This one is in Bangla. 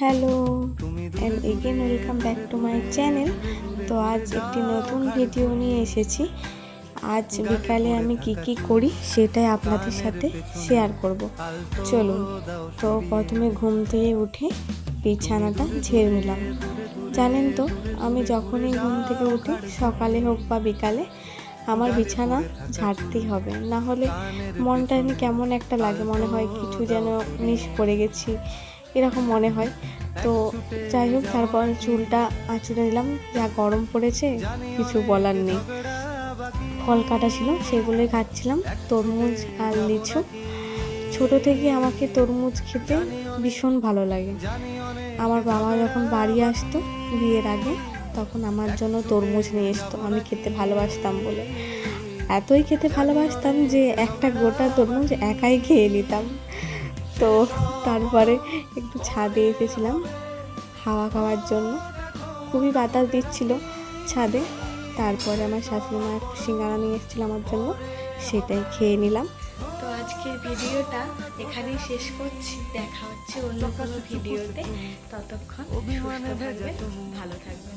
Hello and again welcome back to my channel. তো আজ একটি নতুন ভিডিও নিয়ে এসেছি। আজ বিকালে আমি কি করি সেটাই আপনাদের সাথে শেয়ার করব। চলুন। তো প্রথমে ঘুম থেকে উঠে বিছানাটা ঝেড়ে নিলাম। জানেন তো, আমি যখনই ঘুম থেকে উঠি, সকালে হোক বা বিকালে, আমার বিছানা ঝাড়তেই হবে, না হলে মনটা কেমন একটা লাগে, মনে হয় কিছু যেন মিস করে গেছি, এরকম মনে হয়। তো যাই হোক, তারপর চুলটা আঁচড়ে দিলাম। যা গরম পড়েছে কিছু বলার নেই। ফল কাটা ছিল, সেগুলোই খাচ্ছিলাম, তরমুজ আর লিচু। ছোটো থেকে আমাকে তরমুজ খেতে ভীষণ ভালো লাগে। আমার বাবা যখন বাড়ি আসতো বিয়ের আগে, তখন আমার জন্য তরমুজ নিয়ে আসতো, আমি খেতে ভালোবাসতাম বলে। এতই খেতে ভালোবাসতাম যে একটা গোটা তরমুজ একাই খেয়ে নিতাম। তো তারপরে একটু ছাদে এসেছিলাম হাওয়া খাওয়ার জন্য। খুবই বাতাস দিচ্ছিল ছাদে। তারপরে আমার শাশুড়ি মা একটু সিঙ্গারা নিয়ে এসেছিল আমার জন্য, সেটাই খেয়ে নিলাম। তো আজকের ভিডিওটা এখানেই শেষ করছি। দেখা হচ্ছে অন্য কোনো ভিডিওতে। ততক্ষণ সুস্থ থাকবেন, ভালো থাকবেন।